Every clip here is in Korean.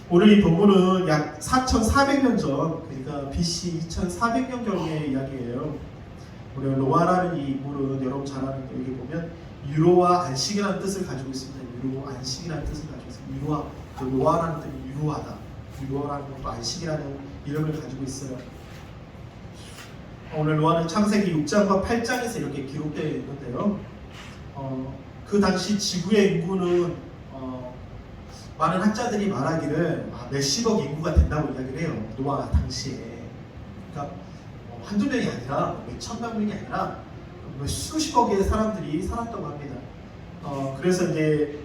오늘 이 본문은 약 4,400년 전, 그러니까 BC 2,400년경의 이야기예요. 우리 노아라는 이 인물은 여러분 잘 아는 여기 보면 유로와 안식이라는 뜻을 가지고 있습니다. 유로, 안식이라는 뜻을 가지고 있습니다. 유로와, 그 노아라는 뜻이 유로하다. 유로라는 것도 안식이라는 이름을 가지고 있어요. 오늘 노아는 창세기 6장과 8장에서 이렇게 기록되어 있는데요. 그 당시 지구의 인구는 많은 학자들이 말하기를 몇십억 인구가 된다고 이야기를 해요. 노아 당시에. 그러니까 한두 명이 아니라 몇천만 명이 아니라 수십억의 사람들이 살았다고 합니다. 그래서 이제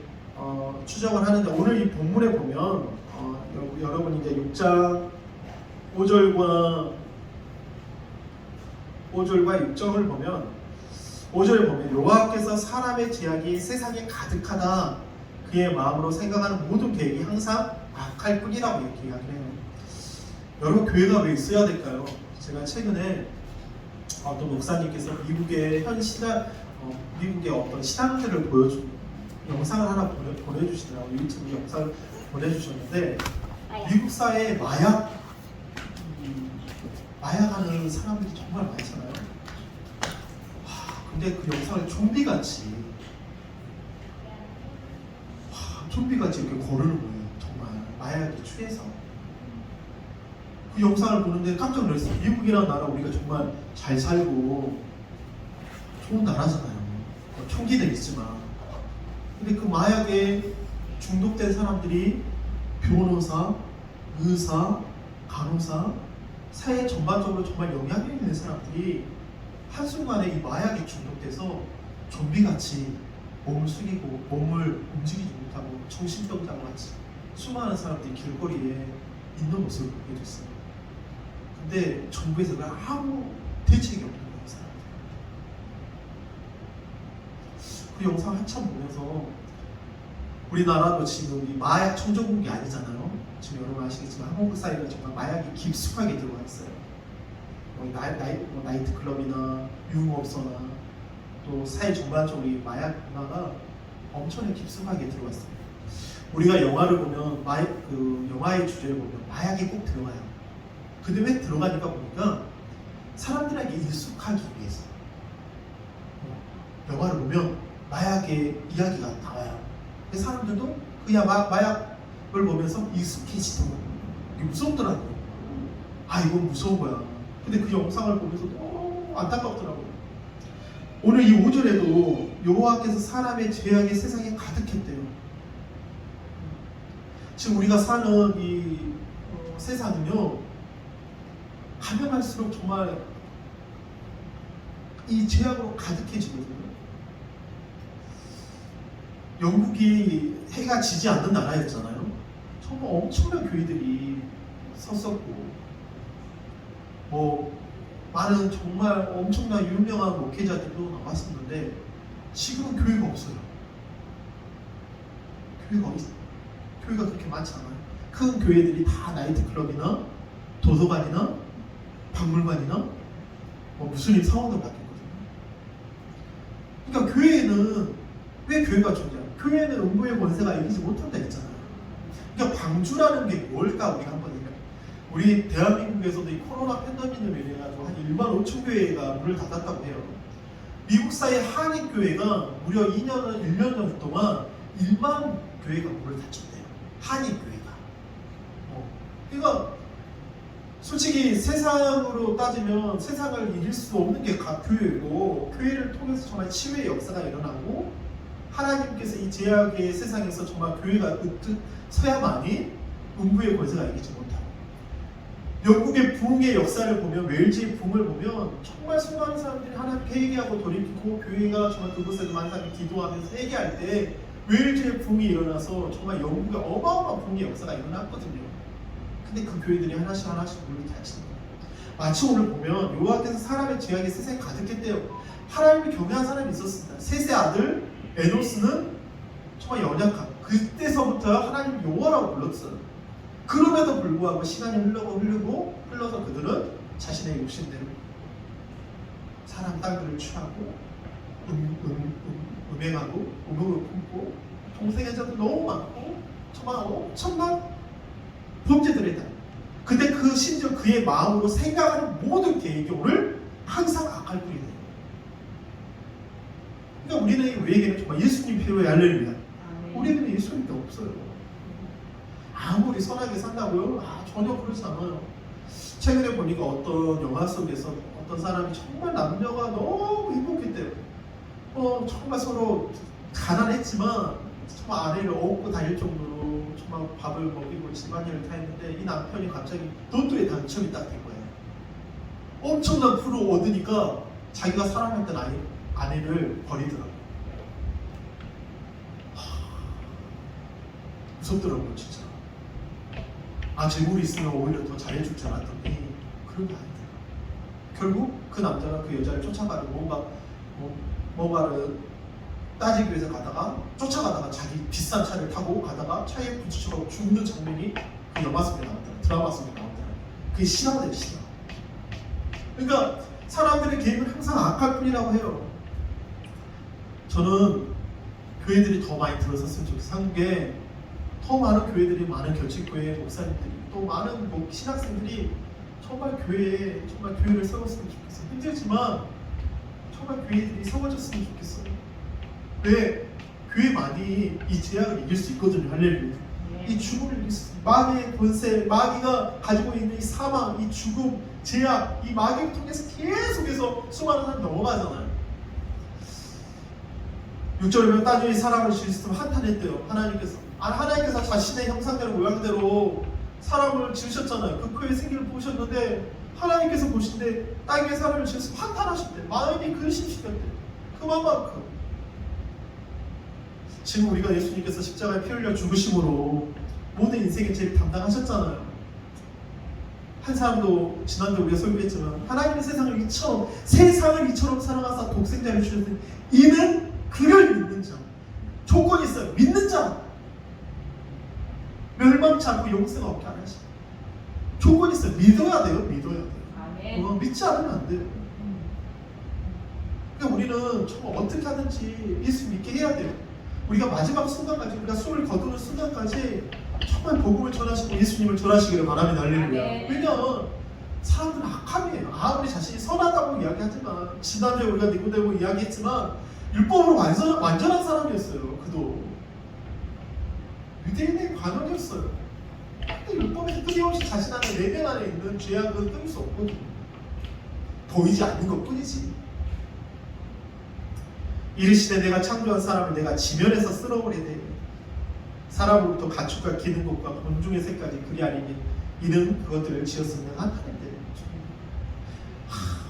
추정을 하는데 오늘 이 본문에 보면 여러분이 이제 6장 5절과 6절을 보면 5절에 보면 여호와께서 사람의 죄악이 세상에 가득하다 그의 마음으로 생각하는 모든 계획이 항상 악할 뿐이라고 이렇게 이야기를 해요. 여러분 교회가 왜 있어야 될까요? 제가 최근에 어떤 목사님께서 미국의 미국의 어떤 신앙들을 보여준 영상을 하나 보내주시더라고요. 유튜브 영상을 보내주셨는데 미국 사회에 마약하는 사람들이 정말 많잖아요. 근데 그 영상을 좀비같이 이렇게 거르는 거예요. 정말 마약에 취해서. 그 영상을 보는데 깜짝 놀랐어요. 미국이라는 나라 우리가 정말 잘 살고 좋은 나라잖아요. 총기들 있지만. 근데 그 마약에 중독된 사람들이 변호사, 의사, 간호사, 사회 전반적으로 정말 영향력 있는 사람들이 한순간에 이 마약에 중독돼서 좀비같이 몸을 숙이고 몸을 움직이지 못하고 정신병자와 같이 수많은 사람들이 길거리에 있는 모습을 보게 됐어요. 근데 정부에서 아무 대책이 없는 거예요. 사람들. 그 영상 한참 보면서 우리나라도 지금 이 마약 청정국이 아니잖아요. 지금 여러분 아시겠지만 한국 사회가 정말 마약이 깊숙하게 들어와 있어요. 나이트 클럽이나 유흥업소나 또 사회 전반적으로 이 마약 문화가 엄청나게 깊숙하게 들어와 있습니다. 우리가 영화를 보면 그 영화의 주제를 보면 마약이 꼭 들어가요. 근데 왜 들어가니까 보니까 사람들에게 익숙하기 위해서. 영화를 보면 마약의 이야기가 나와요. 근데 사람들도 그냥 마약을 보면서 익숙해지더라고요. 이게 무섭더라고요. 이건 무서운 거야. 근데 그 영상을 보면서 너무 안타깝더라고요. 오늘 이 5절에도 여호와께서 사람의 죄악이 세상에 가득했대요. 지금 우리가 사는 이 세상은요, 가면 갈수록 정말 이 죄악으로 가득해지거든요. 영국이 해가 지지 않는 나라였잖아요. 정말 엄청난 교회들이 섰었고 많은 정말 엄청난 유명한 목회자들도 나왔었는데 지금은 교회가 없어요. 교회가 그렇게 많지 않아요. 큰 교회들이 다 나이트클럽이나 도서관이나 박물관이나 무슬림 사원으로 바뀌었거든요. 그러니까 교회는 왜 교회가 존재해요? 교회는 음부의 권세가 이기지 못한다 했잖아요. 그러니까 방주라는 게 뭘까 우리가 한번 얘기해요. 우리 대한민국에서도 이 코로나 팬데믹을 인해가지고 한 1만 5천 교회가 문을 닫았다고 해요. 미국 사회 한인교회가 무려 1년 전 동안 1만 교회가 문을 닫혔대요. 한인교회가. 그러니까 솔직히 세상으로 따지면 세상을 이길 수 없는 게 교회고 교회를 통해서 정말 치유의 역사가 일어나고 하나님께서 이 제약의 세상에서 정말 교회가 서야만이 음부의 권세가 이기지 못하고 영국의 부흥의 역사를 보면 웨일즈의 부흥을 보면 정말 수많은 사람들이 하나님께 회개하고 돌이키고 교회가 정말 그곳에서 많은 사람이 기도하면서 회개할 때 웨일즈의 부흥이 일어나서 정말 영국의 어마어마한 부흥의 역사가 일어났거든요. 근데 그 교회들이 하나씩 문을 닫히는 거예요. 마치 오늘 보면 여호와께서 사람의 죄악이 세상에 가득했대요. 하나님을 경외한 사람이 있었습니다. 셋의 아들 에노스는 정말 연약하고 그때서부터 하나님 여호와라고 불렀어요. 그럼에도 불구하고 시간이 흘러서 그들은 자신의 욕심대로 사람 땅들을 취하고 음행하고 음욕을 품고 동생의 자도 너무 많고 정말 엄청난 범죄들에 대한. 근데 그 심지어 그의 마음으로 생각하는 모든 계획이 오늘 항상 악할 뿐이 돼요. 그러니까 우리는 우리에게는 정말 예수님 필요해. 할렐루야. 우리는 예수님밖에 없어요. 아무리 선하게 산다고요? 전혀 그렇지 않아요. 최근에 보니까 어떤 영화 속에서 어떤 사람이 정말 남녀가 너무 행복했대요. 정말 서로 가난했지만 정말 아내를 업고 다닐 정도로 정말 밥을 먹이고 집안일을 다 했는데 이 남편이 갑자기 로또에 당첨이 딱 된 거예요. 엄청난 프로 얻으니까 자기가 사랑했던 아내를 버리더라고요. 무섭더라고요, 진짜. 재물이 있으면 오히려 더 잘해줄 줄 알았더니 그런 게 아니더라고요. 결국 그 남자가 그 여자를 쫓아가려고 뭔가를 따지기 위해서 쫓아가다가 자기 비싼 차를 타고 가다가 차에 부딪혀서 죽는 장면이 그 영화 속에 나오더라고요. 드라마 속에 나오더라고요. 그게 신화돼요, 신화. 그러니까 사람들의 계획은 항상 악할 뿐이라고 해요. 저는 교회들이 더 많이 들어섰으면 좋겠어요. 한국에 더 많은 교회들이, 많은 결집교회 목사님들이, 또 많은 신학생들이 정말 교회를 세웠으면 좋겠어요. 힘들지만 정말 교회들이 세워졌으면 좋겠어요. 왜? 교회만이 이 제약을 이길 수 있거든요. 할렐루야. 이 죽음을 이길 수 있어요. 마귀의 권세, 마귀가 가지고 있는 이 사망, 이 죽음, 제약, 이 마귀를 통해서 계속해서 수많은 사람이 넘어가잖아요. 6절에 보면 땅 위에 사람을 지으시면 한탄했대요. 하나님께서 자신의 형상대로 모양대로 사람을 지으셨잖아요. 그 크의 생기를 보셨는데 하나님께서 보신데 땅 위에 사람을 지으시면 한탄하셨대. 마음이 근심시켰대. 그만큼 지금 우리가 예수님께서 십자가에 피 흘려 죽으심으로 모든 인생의 죄를 담당하셨잖아요. 한 사람도 지난주에 우리가 설교했지만 하나님의 세상을 이처럼 사랑하사 독생자를 주셨으니 이는 그를 믿는 자. 조건이 있어요. 믿는 자. 멸망치 않고 영생 얻게 하시고. 조건이 있어요. 믿어야 돼요. 믿지 않으면 안 돼요. 그러니까 우리는 정말 어떻게 하든지 예수 믿게 해야 돼요. 우리가 마지막 순간까지, 우리가 숨을 거두는 순간까지 정말 복음을 전하시고 예수님을 전하시기를 바랍니다. 할렐루야. 왜냐하면 사람들은 악함이에요. 아무리 자신이 선하다고 이야기하지만, 지난주에 우리가 니고데모 이야기했지만 율법으로 완전한 사람이었어요. 그도 유대인의 관원이었어요. 근데 율법에서 끊임없이 자신 안에, 내면 안에 있는 죄악은 끊을 수 없거든요. 보이지 않는 것 뿐이지. 이르시되 내가 창조한 사람을 내가 지면에서 쓸어버리되 사람으로부터 가축과 기는 것과 곤충의 새까지 그리 아니니 이는 그것들을 지었으면 한탄인데.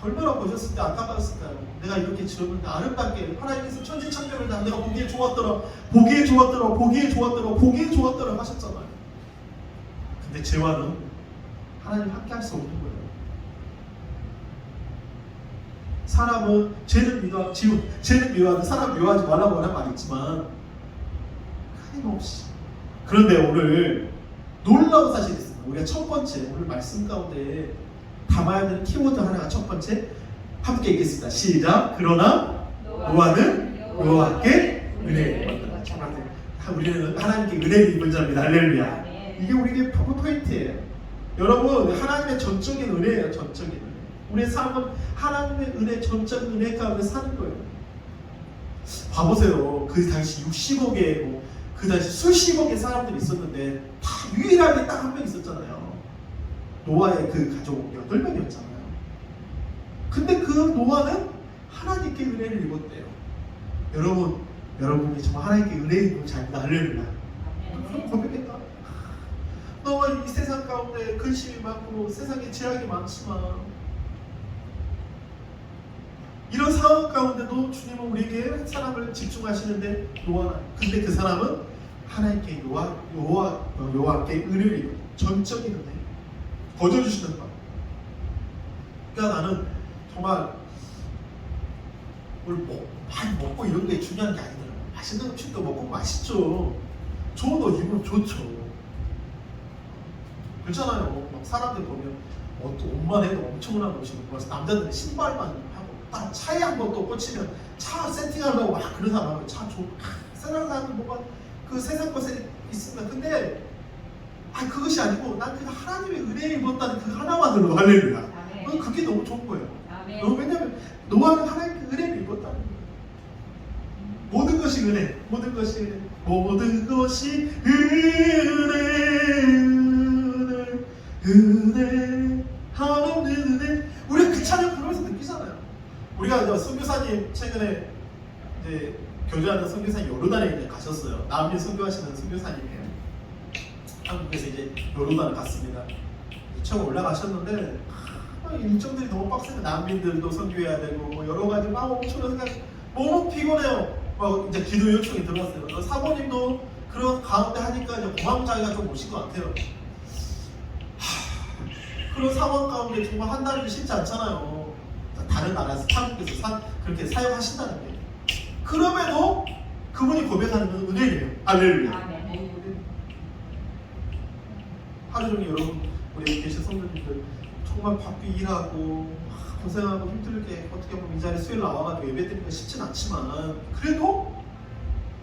얼마나 보셨을 때 안타까웠을까요? 내가 이렇게 지었는데 아름답게 하나님께서 천지창조를 다 내가 보기에 좋았더라 하셨잖아요. 근데 죄와는 하나님 함께 할 수 없는 거예요. 사람은 죄는 미워하는 사람 미워하지 말라고 하는 말이 있지만 끊임없이. 그런데 오늘 놀라운 사실이 있습니다. 우리가 첫 번째 오늘 말씀 가운데 담아야 되는 키워드 하나가 첫 번째, 함께 읽겠습니다. 시작. 그러나 노아는 여호와께 은혜를 입었다. 우리는 하나님께 은혜를 입은 자입니다. 할렐루야. 이게 우리에게 포인트예요. 여러분, 하나님의 전적인 은혜예요. 전적인 은혜. 우리의 삶은 하나님의 은혜, 전적인 은혜 가운데 사는 거예요. 봐보세요. 그 당시 60억의 그 당시 수십억의 사람들이 있었는데 다 유일하게 딱 한 명 있었잖아요. 노아의 그 가족 8명이었잖아요. 근데 그 노아는 하나님께 은혜를 입었대요. 여러분이 정말 하나님께 은혜를 입은 자입니다. 할렐루야. 그럼 고백했다. 너와 이 세상 가운데 근심이 많고 세상에 제약이 많지만 이런 상황 가운데도 주님은 우리에게 사람을 집중하시는데 근데 그 사람은 하나님께 여호와께 은혜를 입은 전적인 은혜 거저주시는 것. 그러니까 나는 정말 많이 먹고 이런 게 중요한 게 아니더라고요. 맛있는 음식도 먹고 맛있죠. 좋은 옷 입으면 좋죠. 그렇잖아요. 막 사람들 보면 옷만 해도 엄청난 옷이 입고 남자들은 신발만 하고 딱 차에 한 번 또 꽂히면 차 세팅하려고 막 그런 사람은 세상 사람들 뭔가 그 세상 것에 있습니다. 근데 그것이 아니고 난 그냥 하나님의 은혜에 입었다는 그 하나만으로 할렐루야. 아멘. 그게 너무 좋은 거예요. 아멘. 왜냐하면 노아는 하나님의 은혜를 입었다는 거예요. 모든 것이 은혜, 모든 것이 은혜, 모든 것이 은혜, 한없는 은혜. 우리가 그 찬양 부르면서 느끼잖아요. 우리가 이제 선교사님 최근에 이제 교제하는 선교사님 요르단에 이제 가셨어요. 남미 선교하시는 선교사님이에요. 한국에서 이제 요르단을 갔습니다. 처음 올라가셨는데 일정들이 너무 빡세요. 난민들도 선교해야 되고 뭐 여러 가지 막 엄청난 생각, 너무 피곤해요. 막 이제 기도 요청이 들어왔어요. 사모님도 그런 가운데 하니까 이제 공황 장애가 좀 오신 것 같아요. 그런 상황 가운데 정말 한 달이 쉽지 않잖아요. 다른 나라에서 한국에서 그렇게 사역하신다는 게. 그럼에도 그분이 고백하는 건 은혜예요. 할렐루야. 아멘. 하루 종일 여러분 우리 여기 계신 성도님들 정말 바쁘게 일하고 고생하고 힘들게 어떻게 보면 이 자리에 수요일 나와가지고 예배 드리는 게 쉽진 않지만 그래도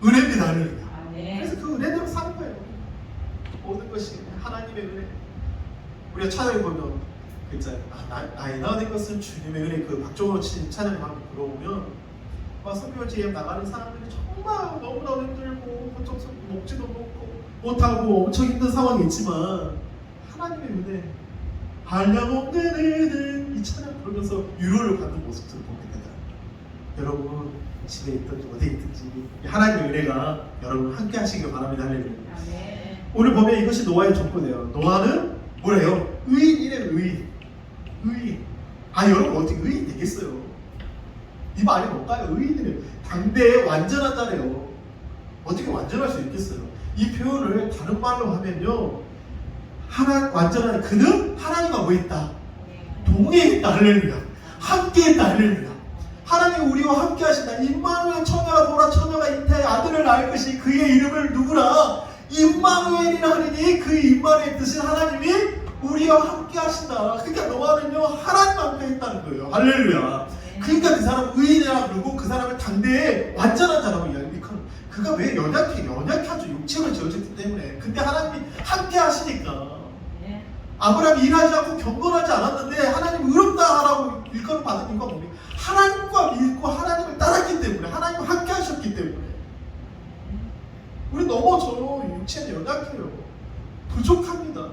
은혜입니다. 할렐루야. 아멘. 그래서 그 은혜대로 사는 거예요. 모든 것이 하나님의 은혜. 우리가 찬양을 보면 그 있잖아요. 나의 나된 것은 주님의 은혜. 그 박종호 찬양을 한번 들어보면 선교지에 나가는 사람들이 정말 너무나 힘들고 먹지도 못하고 엄청 힘든 상황이 있지만 하나님의 은혜, 한량없는 은혜 이 찬양 부르면서 위로를 받는 모습들을 보게 되다. 여러분 집에 있든지 어디에 있든지 하나님의 은혜가 여러분 함께 하시길 바랍니다. 할렐루야. 아멘. 오늘 보면 이것이 노아의 조건이에요. 노아는 뭐래요? 의인이래요. 의인. 여러분 어떻게 의인 되겠어요? 이 말이 뭘까요? 의인이래요. 당대의 완전한 자래요. 어떻게 완전할 수 있겠어요? 이 표현을 다른 말로 하면요, 완전한 그는 하나님과 뭐 했다? 동행했다. 할렐루야. 함께했다. 할렐루야. 하나님 우리와 함께 하신다. 임마누엘 처녀가 보라, 처녀가 잉태의 아들을 낳을 것이 그의 이름을 누구라? 임마누엘이라 하느니 그 임마누엘 뜻은 하나님이 우리와 함께 하신다. 그러니까 노아는요 하나님과 함께 했다는 거예요. 할렐루야. 그러니까 그 사람 의인이라 그러고 그 사람을 당대의 완전한 자라고 이야기해요. 그가 왜 연약하죠? 육체를 지어졌기 때문에. 근데 하나님이 함께 하시니까. 아브라함이 일하지 않고 경건하지 않았는데 하나님 의롭다라고 일컬음 받은 이유가 뭡니까? 하나님과 믿고 하나님을 따랐기 때문에, 하나님과 함께 하셨기 때문에. 우리 넘어져요. 육체는 연약해요. 부족합니다.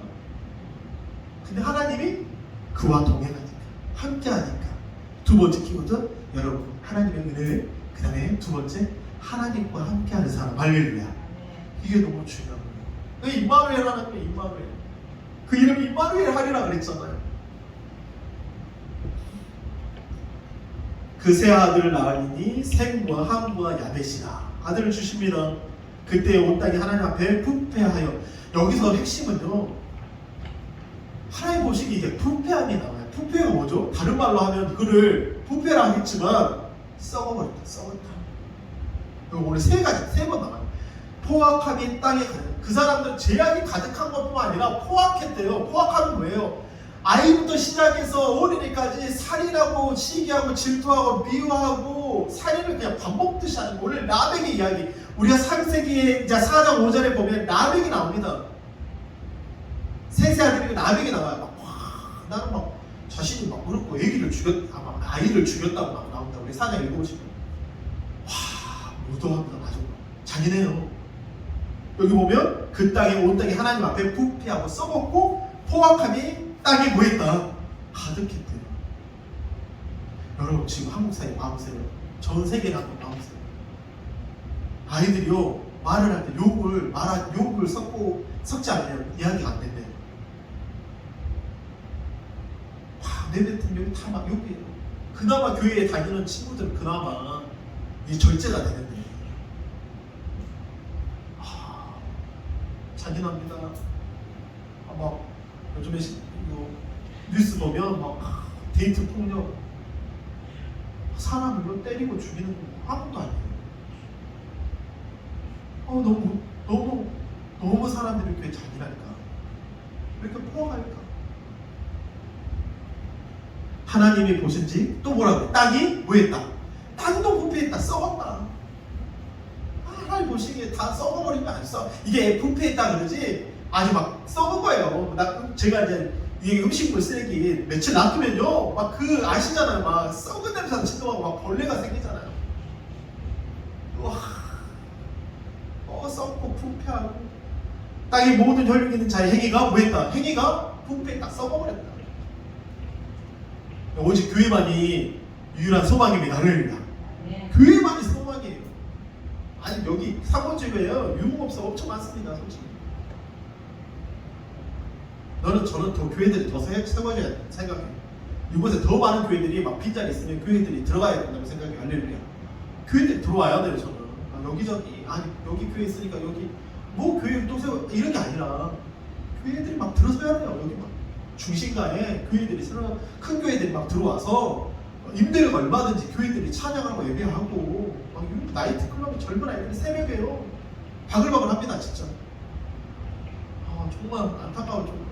근데 하나님이 그와 동행하니까, 함께 하니까. 두 번째 키워드, 여러분 하나님의 은혜, 그 다음에 두 번째 하나님과 함께하는 사람. 할렐루야. 이게 너무 중요한 거예요. 임마누엘 하나님의 임마누엘. 그 이름이 임마누엘 하리라 그랬잖아요. 그 세 아들을 낳으니 셈과 함과 야벳이라. 아들을 주십니다. 그때 온 땅이 하나님 앞에 부패하여. 여기서 핵심은요, 하나님 보시기 이게 부패함이 나와요. 부패가 뭐죠? 다른 말로 하면 그를 부패라 하겠지만 썩어버렸다. 오늘 세 번 나와요. 포악함이 땅에 가득. 그 사람들은 죄악이 가득한 것뿐만 아니라 포악했대요. 포악함은 뭐예요? 아이부터 시작해서 어린이까지 살인하고 시기하고 질투하고 미워하고 살인을 그냥 밥 먹듯이 하는 거. 오늘 라멕의 이야기, 우리가 3세기 4장 5절에 보면 라멕이 나옵니다. 세 아들이 라멕이 나와요. 나는 막 자신이 막 그렇고 아이를 죽였다고 막 나온다. 우리 4장 읽어보시면 무도합니다. 아주 잔인해요. 여기 보면 그 땅에 온 땅이 하나님 앞에 부패하고 썩었고 포악함이 땅에 뭐했다? 가득했대요. 여러분 지금 한국 사회 봐보세요. 전 세계를 한번 봐보세요. 아이들이요 말을 할 때 욕을 섞지 않으면 이야기가 안 된대요. 내뱉은 욕이 다 막 욕이에요. 그나마 교회에 다니는 친구들은 그나마 이 절제가 되는데 잔인합니다. 막 요즘에 뉴스 보면 막 데이트 폭력, 사람을 때리고 죽이는 거 아무것도 아니에요. 너무 사람들이 이렇게 잔인할까? 왜 이렇게 포악할까? 하나님이 보신지 또 뭐라고? 땅이 뭐했다? 땅도 부패했다. 썩었다. 하나님 보시기에 다 썩어버리면 안 써. 이게 부패했다 그러지 아주 막 썩은 거예요. 제가 이제 이 음식물 쓰레기 며칠 놔두면요, 막 그 아시잖아요, 막 썩은 냄새가 진동하고 막 벌레가 생기잖아요. 와, 썩고 부패하고 땅의 모든 혈육 있는 자의 행위가 뭐했다? 행위가 부패했다, 썩어버렸다. 오직 교회만이 유일한 소망입니다. 할렐루야. 네. 교회만이 소망이에요. 아니 여기 사모집에요 유흥업소 엄청 많습니다. 솔직히 저는 더 교회들이 더 세워져야 생각해요. 이곳에 더 많은 교회들이 막 빈자리 있으면 교회들이 들어가야 된다고 생각해요. 할렐루야. 교회들이 들어와야 돼요. 저는 여기저기 아니 여기 교회 있으니까 여기 뭐 교회 또 세워 이런 게 아니라 교회들이 막 들어서야 돼요. 여기 막 중심가에 교회들이 새로 큰 교회들이 막 들어와서 임대료가 얼마든지 교회들이 찬양하고 예배하고 막 나이트클럽이 젊은 아이들이 새벽에요 바글바글 합니다. 진짜 정말 안타까울 정도로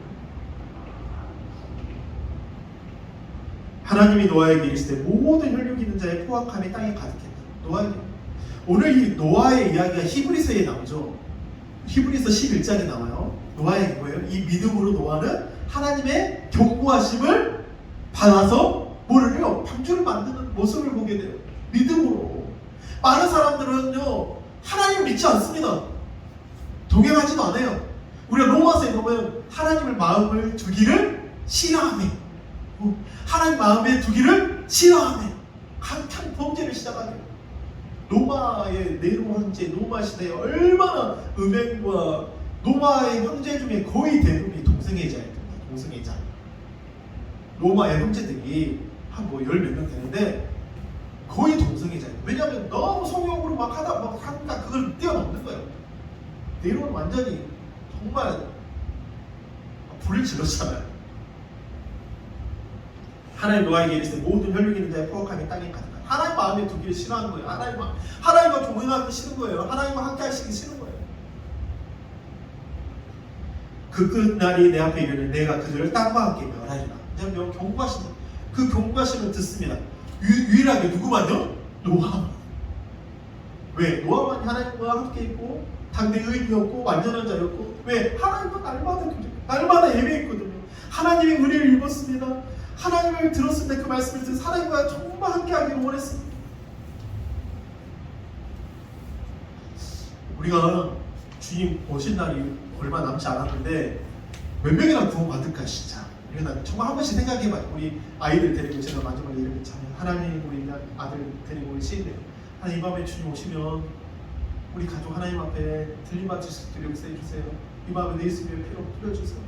하나님이 노아에게 이르시되 모든 혈육 있는 자의 포악함이 땅에 가득했다. 노아에게 오늘 이 노아의 이야기가 히브리서에 나오죠. 히브리서 11장에 나와요. 노아에게 뭐예요? 이 믿음으로 노아는 하나님의 경고하심을 받아서 뭐를 해요? 방주를 만드는 모습을 보게 돼요. 믿음으로. 많은 사람들은요 하나님을 믿지 않습니다. 동행하지도 않아요. 우리가 로마서에 보면 하나님을 마음을 두기를 싫어하며 하나님 마음에 두기를 싫어하며 강탄 범죄를 시작하게 돼요. 로마의 네로 황제 로마 시대에 얼마나 음행과 로마의 황제 중에 거의 대부분이 동성애자였습니다. 동성애자. 로마의 형제들이 한 뭐 열 몇 명 되는데 거의 동성애자예요. 왜냐하면 너무 성욕으로 막 하니까 그걸 뛰어넘는 거예요. 네로는 완전히 정말 불을 질렀잖아요. 하나님 노아에게 이르시되 모든 혈육 있는 자의 포악함이 땅에 가득하다. 하나님 마음에 두기를 싫어하는 거예요. 하나님과 동행하기 싫은 거예요. 하나님과 함께 하시기 싫은 거예요. 그 끝날이 내 앞에 이르는 내가 그들을 땅과 함께 멸하리라. 그냥 경고하신다. 그 경고하심을 듣습니다. 유일하게 누구만요? 노아. 왜? 노아만이 하나님과 함께 있고 당대 의인이었고 완전한 자였고 왜? 하나님과 날마다 예배했거든요. 하나님의 은혜를 입었습니다. 하나님을 들었을 때 그 말씀을 듣고 하나님과 정말 함께하기를 원했습니다. 우리가 주님 오신 날이 얼마 남지 않았는데 몇 명이나 구원받을까 진짜. 우리가 정말 한 번씩 생각해봐요. 우리 아이들 데리고 제가 마지막에 이렇게 참 하나님 우리 아들 데리고 오시는데 하나님 이 밤에 주님 오시면 우리 가족 하나님 앞에 들림받을 수 있도록 역사해 주세요. 이 밤에 내 예수님의 피로 뿌려주세요.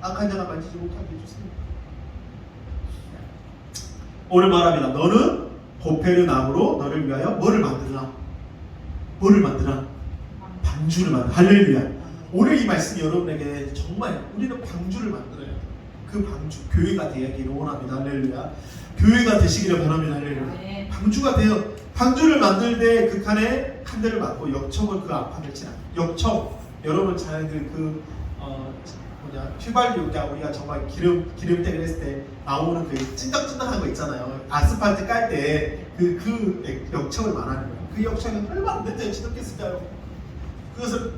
악한 자가 만지지 못하게 해주세요. 오늘 말합니다. 너는 보페르 나무로 너를 위하여 뭐를 만들어라? 방주를 만들어. 할렐루야. 오늘 이 말씀이 여러분에게 정말 우리는 방주를 만들어야 돼요. 그 방주, 교회가 되기를 원합니다. 할렐루야. 교회가 되시기를 바랍니다. 할렐루야. 방주가 돼요. 방주를 만들 때 그 칸에 칸들을 막고 역청을 그 앞판을 치라. 역청, 여러분 자녀들 휘발유, 우리가 정말 기름때를 했을 때 나오는 그 찐덕찐덕한 거 있잖아요. 아스팔트 깔 때 그 역청을 말하는 거예요. 그 역청이 얼마나 몇 년째 지독했을까요? 그것을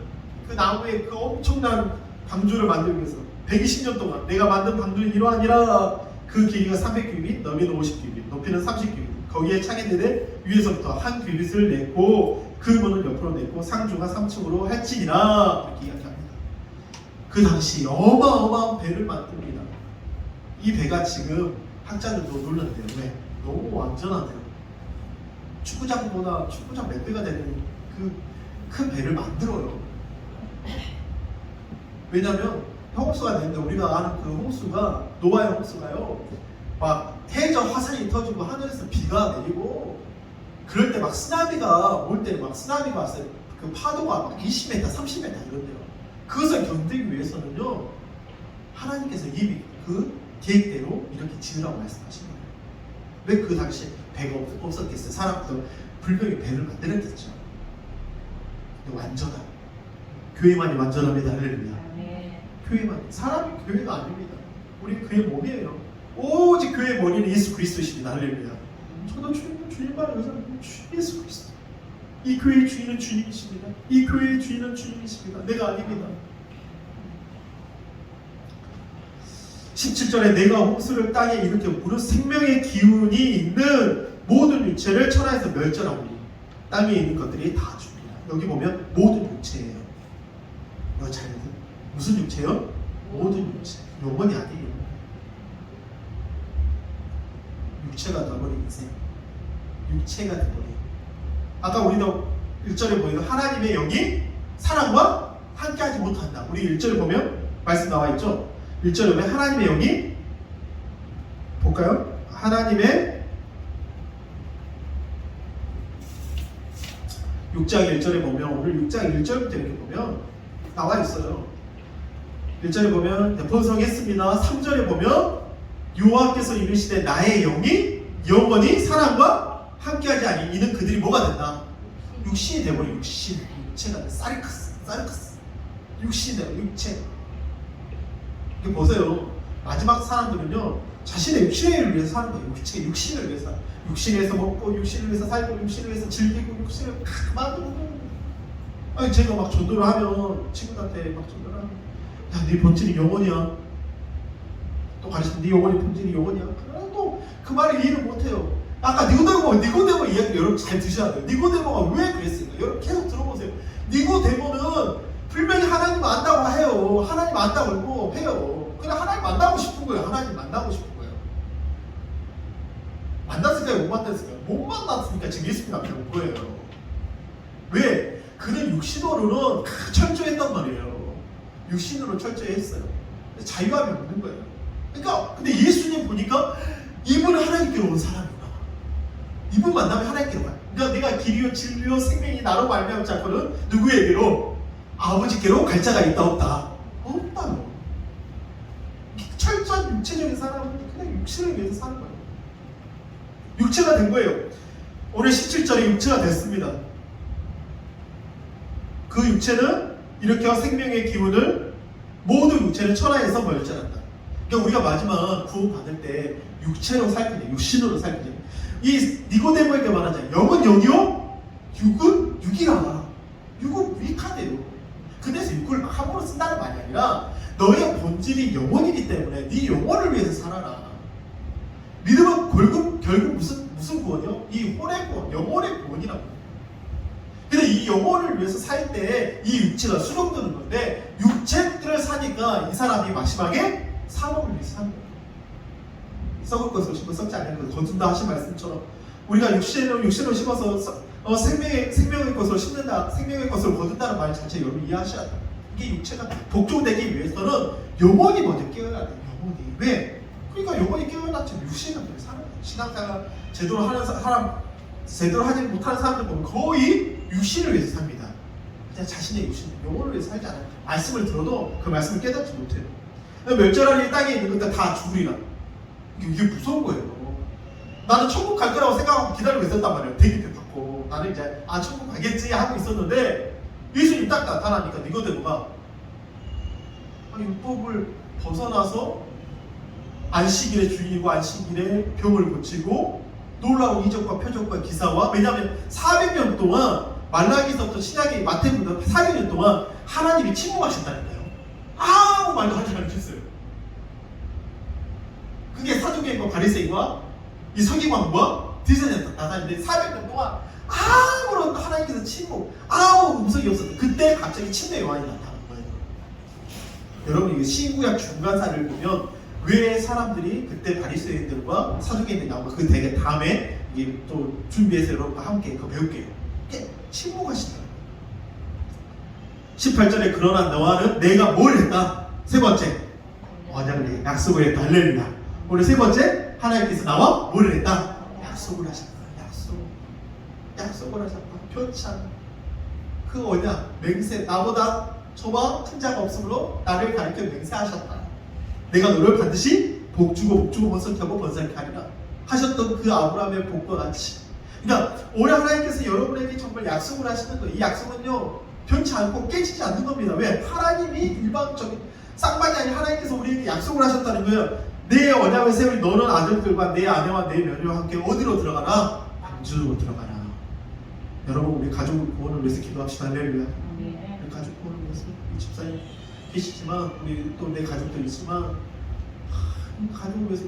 그 나무에 그 엄청난 방주를 만들기 위해서 120년 동안 내가 만든 방주는 이러하니라. 그 길이가 300규빗, 너비는 50규빗, 높이는 30규빗. 거기에 창에대대 위에서부터 한 규빗을 냈고 그 문을 옆으로 냈고 상주가 3층으로 할지니라. 이렇게 이야기합니다. 그 당시 어마어마한 배를 만듭니다. 이 배가 지금 학자들도 놀랐대요. 왜? 너무 완전하대요. 축구장보다 축구장 몇 배가 되는 그 큰 배를 만들어요. 왜냐면 홍수가 되는데 우리가 아는 그 홍수가 노아의 홍수가요. 막 해저 화산이 터지고 하늘에서 비가 내리고 그럴 때 막 쓰나미가 올 때 막 쓰나미가 왔어요. 그 파도가 막 20m, 30m 이런데요. 그것을 견디기 위해서는요. 하나님께서 이미 그 계획대로 이렇게 지으라고 말씀하신 거예요. 왜 그 당시에 배가 없었겠어요? 사람도 불명의 배를 만들었겠죠. 근데 완전한 교회만이 완전합니다. 할렐루야. 교회만, 사람이 교회가 아닙니다. 우리 그의 몸이에요. 오직 교회의 머리는 예수 그리스도이십니다. 할렐루야. 저도 주님만을 의지합니다. 예수 그리스도. 이 교회의 주인은 주님이십니다. 이 교회의 주인은 주님이십니다. 내가 아닙니다. 17절에 내가 홍수를 땅에 일으켜 무릇 생명의 기운이 있는 모든 육체를 천하에서 멸절하오니 땅에 있는 것들이 다 죽으리라. 여기 보면 모든 육체예요. 이거 잘 무슨 육체요? 모든 육체. 영혼이 아니에요. 육체가 돼버린 인생. 육체가 돼버린. 아까 우리도 1절에 보면 하나님의 영이 사람과 함께하지 못한다. 우리 1절에 보면 말씀 나와 있죠. 1절에 보면 하나님의 영이 볼까요? 하나님의 6장 1절에 보면 오늘 6장 1절부터 이렇게 보면 나와 있어요. 1절에 보면 번성했습니다. 3절에 보면 여호와께서 이르시되 나의 영이 영원히 사람과 함께하지 아니 이는 그들이 뭐가 된다? 육신이 되어버려. 육체가 사르크스 육신이 되어 육체. 이게 보세요. 마지막 사람들은요 자신의 육신을 위해서 사는 거예요. 육신을 위해서. 육신을 위해서 먹고 육신을 위해서 살고 육신을 위해서 즐기고 육신을 만들고. 아니 제가 막 전도를 하면 친구들한테 막 전도를 하면 야 네 본질이 영혼이야. 또 가르치면 네 영혼이 본질이 영혼이야. 그래도 그 말을 이해를 못해요. 아까 니고데모 이야기 여러분 잘 드셔야 돼요. 니고데모가 왜 그랬을까? 여러분 계속 들어보세요. 니고데모는 분명히 하나님 안다고 해요. 하나님 안다고 해요. 그냥 하나님 만나고 싶은 거예요. 하나님 만나고 싶은 거예요. 만났을까요? 못 만났을까요? 못 만났으니까 지금 예수님 앞에 온 거예요. 왜? 그는 육신으로는 철저했단 말이에요. 육신으로 철저했어요. 자유함이 없는 거예요. 그러니까 근데 예수님 보니까 이분은 하나님께로 온 사람이구나. 이분 만나면 하나님께로 가요. 그러니까 내가 길이요 진리요 생명이 나로 말미암지 않고는 누구에게로? 아버지께로 갈 자가 있다 없다? 없다요. 철저한 육체적인 사람은 그냥 육체를 위해서 사는 거예요. 육체가 된 거예요. 오늘 17절에 육체가 됐습니다. 그 육체는 일으켜 생명의 기운을 모든 육체는 천하에서 멸절한다. 그러니까 우리가 마지막 구원 받을 때 육체로 살 거냐, 육신으로 살 거냐. 이 니고데모에게 말하자. 영은 영이요, 육은 육이라. 육은 유익하대요. 그래서 육을 막 함부로 쓴다는 말이 아니라 너의 본질이 영혼이기 때문에 네 영혼을 위해서 살아라. 믿음은 결국 무슨 구원이요? 이 혼의 구원, 영혼의 구원이라고. 근데 이 영혼을 위해서 살 때 이 육체가 수용되는 건데 육체를 사니까 이 사람이 마지막에 사업을 위해서 사는 거예요. 썩을 것을 심어 썩지 않는 것을 거둔다 하신 말씀처럼 우리가 육신으로 심어서 생명의 것을 심는다, 생명의 것을 거둔다는 말 자체 여러분 이해하셔야 돼요. 이게 육체가 복종되기 위해서는 영혼이 먼저 깨어나야 돼요. 영혼이. 왜? 그러니까 영혼이 깨어났지 육신은 왜 사는 거예요. 신앙생활 제대로 하는 사람, 제대로 하지 못하는 사람들 보면 거의 육신을 위해서 삽니다. 그냥 자신의 육신, 영혼을 위해서 살지 않아요. 말씀을 들어도 그 말씀을 깨닫지 못해요. 멸절하니 땅에 있는 것들 다 죽으리라. 이게 무서운 거예요. 나는 천국 갈 거라고 생각하고 기다리고 있었단 말이에요. 대기표 받고 나는 이제 천국 가겠지 하고 있었는데 예수님 딱 나타나니까 니고데모가 율법을 벗어나서 안식일의 주인이고 안식일에 병을 고치고 놀라운 이적과 표적과 기사와 왜냐하면 400년 동안 말라기서부터 신약의 마태복음 400년 동안 하나님이 침묵하셨다니까요. 아무 말도 하지 않으셨어요. 그게 사두개인과 바리새인과 이 서기관과 디제네가 나타났는데 400년 동안 아무런 하나님께서 침묵, 아무 음성이 없었어요. 그때 갑자기 침례 요한이 나타난 거예요. 여러분 이 신구약 중간사를 보면 왜 사람들이 그때 바리새인들과 사두개인들이 나오고 그 되게 다음에 이게 또 준비해서 여러분과 함께 그거 배울게요. 이게 침묵하시더라고요. 18절에 그러나 너와는 내가 뭘 했다? 세 번째 언약을 해. 약속을 했다. 할렐루야. 오늘 세 번째 하나님께서 나와 뭘 했다? 약속을 하셨다. 약속을 하셨다. 변치 않아. 그 언약 맹세 나보다 저와 큰 자가 없으므로 나를 가리켜 맹세하셨다. 내가 너를 반드시 복주고 번성하고 번성케 하리라 하셨던 그 아브라함의 복과 같이. 그러니까 오늘 하나님께서 여러분에게 정말 약속을 하시는 거예요. 이 약속은요 변치 않고 깨지지 않는 겁니다. 왜? 하나님이 일방적인 쌍방이 아닌 하나님께서 우리에게 약속을 하셨다는 거예요. 내 언약을 세우리 너는 아들들과 내 아내와 내 며느리와 함께 어디로 들어가라? 방주로 들어가라. 여러분 우리 가족 구원을 위해서 기도합시다. 할렐루야. 우리 가족 구원을 위해서 우리 집사님 계시지만 우리 또 내 가족들 있지만 가족을 위해서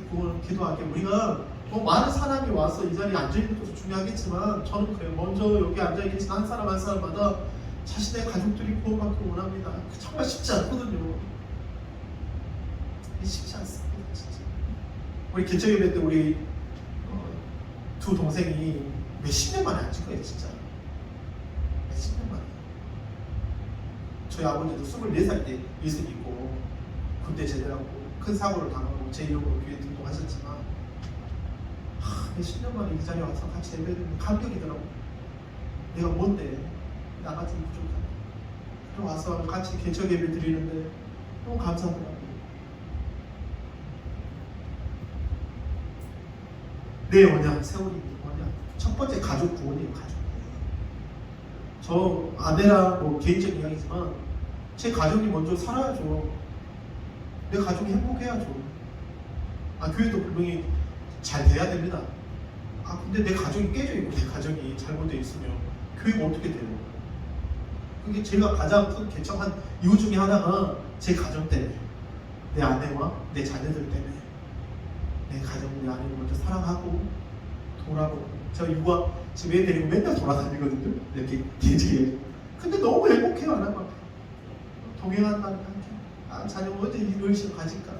기도할게. 우리가 뭐 많은 사람이 와서 이 자리에 앉아있는 것도 중요하겠지만 저는 그래요. 먼저 여기 앉아있는 한 사람 한 사람마다 자신의 가족들이 구원받기 원합니다. 정말 쉽지 않거든요. 쉽지 않습니다. 진짜. 우리 개척예배 때 우리 두 동생이 몇십 년 만에 앉은 거예요. 진짜 몇십 년 만에. 저희 아버지도 24살 때 이승 있고 군대 제대하고 큰 사고를 당하고 제 이름으로 교회 등록하셨지만 몇십 년 만에 이 자리에 와서 같이 예배드리는 감격이더라고. 내가 뭔데 나같이 부족하다. 그리고 와서 같이 개척 예배 드리는데 너무 감사하더라고. 내 언약, 세월이 언약. 첫 번째 가족 구원이에요. 가족. 저 아내랑 뭐 개인적인 이야기지만 제 가족이 먼저 살아야죠. 내 가족이 행복해야죠. 교회도 분명히 잘 돼야 됩니다. 근데 내 가족이 깨져 있고 내 가정이 잘못되어 있으면 교회가 어떻게 돼요? 그게 제가 가장 큰 개척한 이유 중에 하나가 제 가정 때문에, 내 아내와 내 자녀들 때문에. 내 가정, 내 아내를 먼저 사랑하고 돌아보고. 제가 육아 지금 애 데리고 맨날 돌아다니거든요. 이렇게 대지에. 근데 너무 행복해요. 하나가 동행한다는 게. 자녀가 언제 이런 식으로 가질까?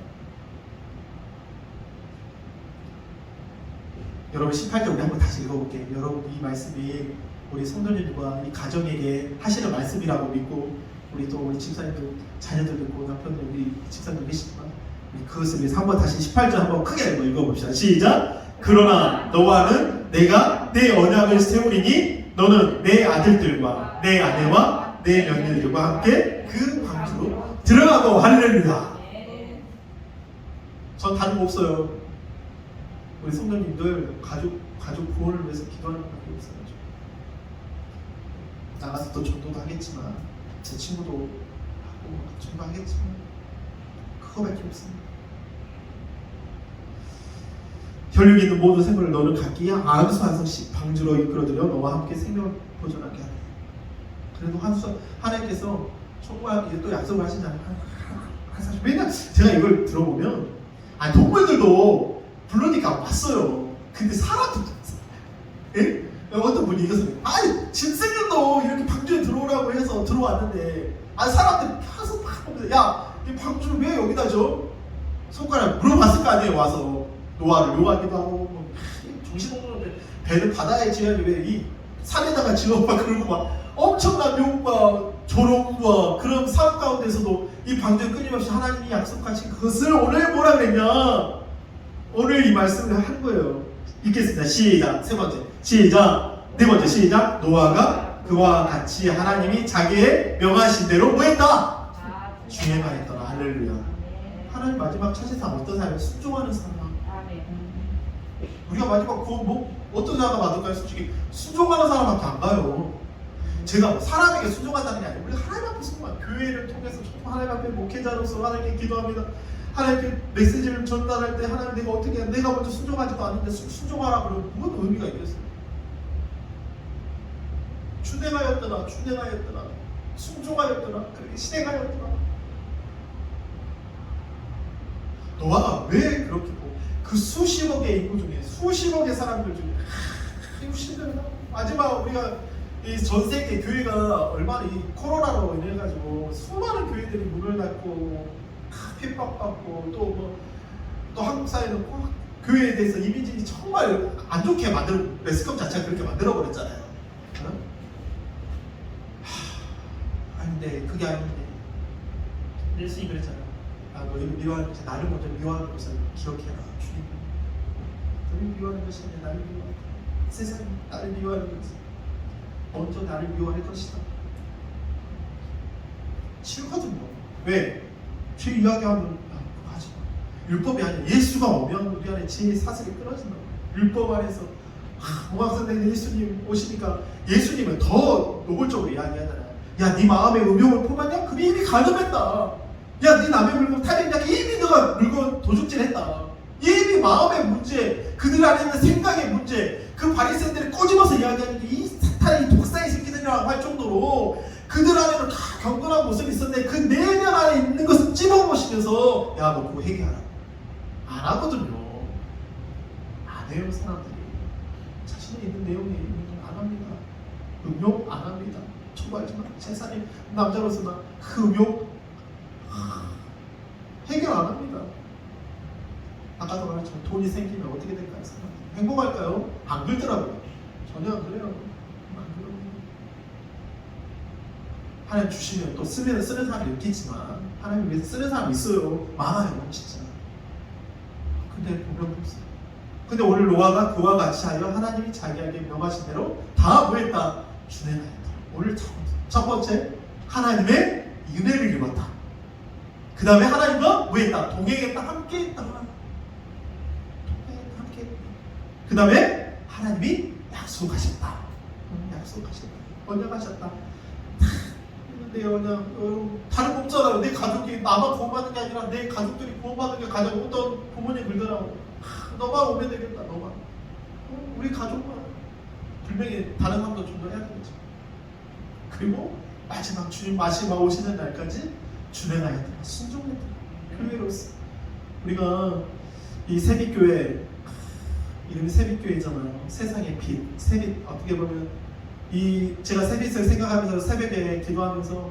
여러분 18절 우리 한번 다시 읽어볼게요. 여러분 이 말씀이 우리 성도님들과 이 가정에게 하시는 말씀이라고 믿고, 우리 또 우리 집사님들 자녀들 있고 남편들 우리 집사님들 계시지만 우리 그것을 위해서 한번 다시 18절 한번 크게 한번 읽어봅시다. 시작. 그러나 너와는 내가 내 언약을 세우리니 너는 내 아들들과 내 아내와 내 며느리들과 함께 그 방주로 들어가고. 할렐루야. 전 다른 거 없어요. 우리 성도님들 가족 구원을 위해서 기도하는 것밖에 없어요. 나가서 또 전도도 하겠지만 제 친구도 하고 전도하겠지만 그거밖에 없습니다. 혈육 있는 모든 생물을 너는 각기 한 수씩 방주로 이끌어들여 너와 함께 생명을 보존하게 하네. 그래도 하나님께서 천국에 또 약속을 하시잖아요. 왜냐면 제가 이걸 들어보면 동물들도 부르니까 왔어요. 근데 사람도 예? 어떤 분이 이것을 짐승들도 이렇게 방주에 들어오라고 해서 들어왔는데 사람들이 계속 막 보면서 야, 이 방주를 왜 여기다 줘? 손가락 물어봤을 거 아니에요. 와서 노아를 요하기도 하고 정신없는데 배는 바다에 지어야지 왜 이 산에다가 지어봐. 그러고 막 엄청난 용과 조롱과 그런 삶 가운데서도 이 방주에 끊임없이 하나님이 약속하신 그것을 오늘 뭐라 그랬냐, 오늘 이 말씀을 한 거예요. 읽겠습니다. 시작. 세 번째 시작. 네 번째 시작. 노아가 그와 같이 하나님이 자기의 명하신 대로 뭐 했다? 중행하였더라. 할렐루야. 하나님 마지막 차세상 어떤 사람이 순종하는 사람. 우리가 마지막 어떤 사람가 받을까요? 솔직히 순종하는 사람밖에 안 가요. 제가 뭐 사람에게 순종한다는 게 아니고 우리 하나님 앞에 순종한, 교회를 통해서 하나님 앞에 목회자로서 하나님께 기도합니다. 하나님께 메시지를 전달할 때 하나님 내가 어떻게 해? 내가 먼저 순종하지도 않는데 순종하라 그러면 무슨 의미가 있겠어요? 준행하였더라, 순종하였더라, 그렇게 실행하였더라. 노아가 왜 그렇게 그 수십억의 인구 중에 수십억의 사람들 중에 힘들다. 마지막 우리가 이 전 세계 교회가 얼마나 이 코로나로 인해 가지고 수많은 교회들이 문을 닫고 핍박받고 또 한국 사회는 교회에 대해서 이미지 정말 안 좋게 만든 매스컴 자체가 그렇게 만들어 버렸잖아요. 근데 그게 아닌데 예수님이 그랬잖아요. 너희를 미워하는 것이 나를 먼저 미워하는 것을 기억해라. 주님, 너희를 미워하는 것이 아니라 나를 미워하라. 세상이 나를 미워하는 것이 먼저 나를 미워할 것이다. 싫거든요. 왜? 죄 이야기하면 하지 마. 율법이 아니라 예수가 오면 우리 안에 죄의 사슬이 끊어진다고. 율법 안에서 공학선생 예수님 오시니까 예수님은 더 노골적으로 이야기하잖아요. 야, 네 마음에 음욕을 품었냐? 그게 이미 가늠했다. 야, 네 남의 물건 탈했냐? 이미 너가 물건 도둑질했다. 이미 마음의 문제, 그들 안에 있는 생각의 문제, 그 바리새인들이 꼬집어서 이야기하는 게 이 사탄의 독사의 새끼들이라고 할 정도로 그들 안에는 다 경건한 모습이 있었는데 그 내면 안에 있는 것을 찝어보시면서 야, 너 그거 회개하라. 안 하거든요. 안 해요. 사람들이 자신이 있는 내용에 있는 건 안 합니다. 음욕 안 합니다. 초발지만 세상에 남자로서나 그 음욕 해결 안 합니다. 아까도 말했지만 돈이 생기면 어떻게 될까요? 행복할까요? 안 그러더라고요. 전혀 안 그래요. 안 그래요. 하나님 주시면 또 쓰는 사람이 있겠지만 하나님 위해서 쓰는 사람이 있어요. 많아요, 진짜. 근데 보면 없어요. 근데 오늘 노아가 그와 같이 하여 하나님이 자기에게 명하신 대로 다 뭐했다? 준행하였다. 오늘 첫 번째 하나님의 은혜를 입었다. 그 다음에 하나님과 뭐했다? 동행했다. 함께했다. 함께했다. 그 다음에 하나님이 약속하셨다. 약속하셨다. 언약하셨다. 있는데요, 그냥 다른 거 없잖아요. 내 가족이 나만 구원받는 게 아니라 내 가족들이 구원받는 게 가장 어떤 부모님 그러더라고. 너만 오면 되겠다. 너만. 우리 가족만. 분명히 다른 사람도 좀 더 해야 되겠죠. 그리고 마지막 주님 마지막 오시는 날까지 준행하였다. 순종했다. 교회로서 우리가 이 세빛교회 이름이 세빛교회잖아요. 세상의 빛. 세빛 어떻게 보면 제가 세빛을 생각하면서 새벽에 기도하면서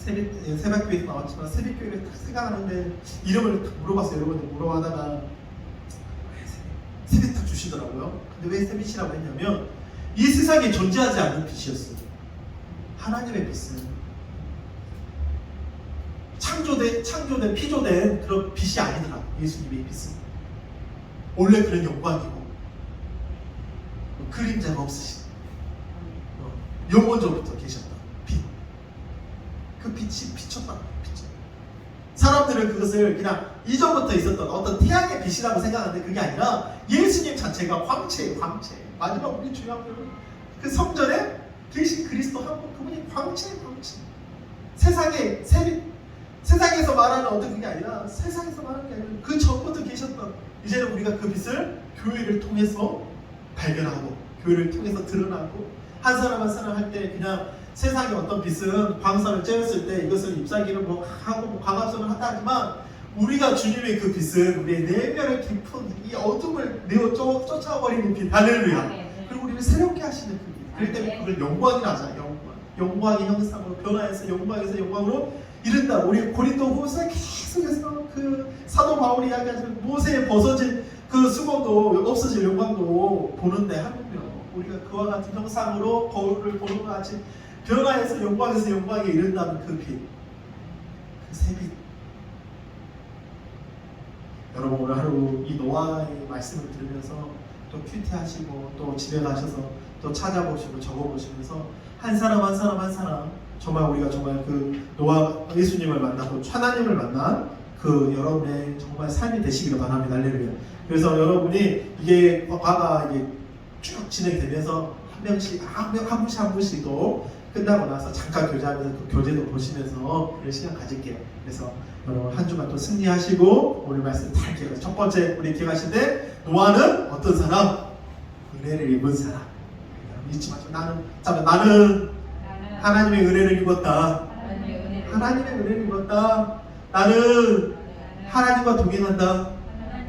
새벽교회에서 나왔지만 세빛교회를 딱 생각하는데 이름을 딱 물어봤어요. 여러분들 물어하다가 세빛 딱 주시더라고요. 근데 왜 세빛이라고 했냐면 이 세상에 존재하지 않는 빛이었어요. 하나님의 빛은 창조된 피조된 그런 빛이 아니더라고. 예수님의 빛은 원래 그런 영광이고 그림자가 없으신 영원전부터 계셨다. 빛. 그 빛이 비쳤다. 사람들은 그것을 그냥 이전부터 있었던 어떤 태양의 빛이라고 생각하는데 그게 아니라 예수님 자체가 광채예요. 광채. 마지막 우리 중요한 건 그 성전에 계신 그리스도 한 분 그분이 광채예요. 광채. 세상에 세상에서 말하는 어떤 그게 아니라 세상에서 말하는 게 아니라 그 전부터 계셨던 이제는 우리가 그 빛을 교회를 통해서 발견하고 교회를 통해서 드러나고 한 사람 한 사람 할 때 그냥 세상의 어떤 빛은 광선을 쬐었을 때 이것을 잎사귀를 뭐 하고 뭐 광합성을 한다 하지만 우리가 주님의 그 빛은 우리의 내면의 깊은 이 어둠을 쫓아버리는 빛. 할렐루야. 그리고 우리를 새롭게 하시는 그 빛. 그렇기 때문에 그걸 영광이라 하잖아요. 영광의 형상으로 변화해서 영광에서 영광으로 이른다. 우리 고린도후서에 계속해서 그 사도 바울이 이야기하지만 모세에 벗어진 그 수건도 없어질 영광도 보는데 하물며 우리가 그와 같은 형상으로 거울을 보는 것 같이 변화해서 영광에서 영광에 이른다는 그 빛, 그 새빛. 여러분 오늘 하루 이 노아의 말씀을 들으면서 또 큐티하시고 또 집에 가셔서 또 찾아보시고 적어보시면서 한 사람 한 사람 한 사람 정말 우리가 정말 그 노아 예수님을 만나고 하나님을 만난 그 여러분의 정말 삶이 되시기를 바랍니다. 할렐루야. 그래서 여러분이 이게 과가 이게 쭉 진행되면서 한 분씩도 끝나고 나서 잠깐 교제하면서 그 교제도 보시면서 그런 시간 가질게요. 그래서 여러분 한 주간 또 승리하시고 오늘 말씀 잘 기억하세요. 첫 번째 우리 기억하실 때 노아는 어떤 사람? 은혜를 입은 사람. 잊지 마시고 나는 하나님의 은혜를 입었다. 하나님의 은혜를 입었다. 나는 하나님과 동행한다.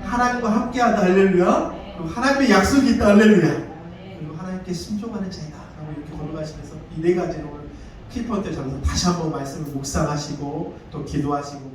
하나님과 함께한다. 할렐루야. 그리고 하나님의 약속이 있다. 할렐루야. 그리고 하나님께 순종하는 자이다. 이렇게 걸어가시면서 이 네 가지로 키포인트 잡아서 다시 한번 말씀을 묵상하시고 또 기도하시고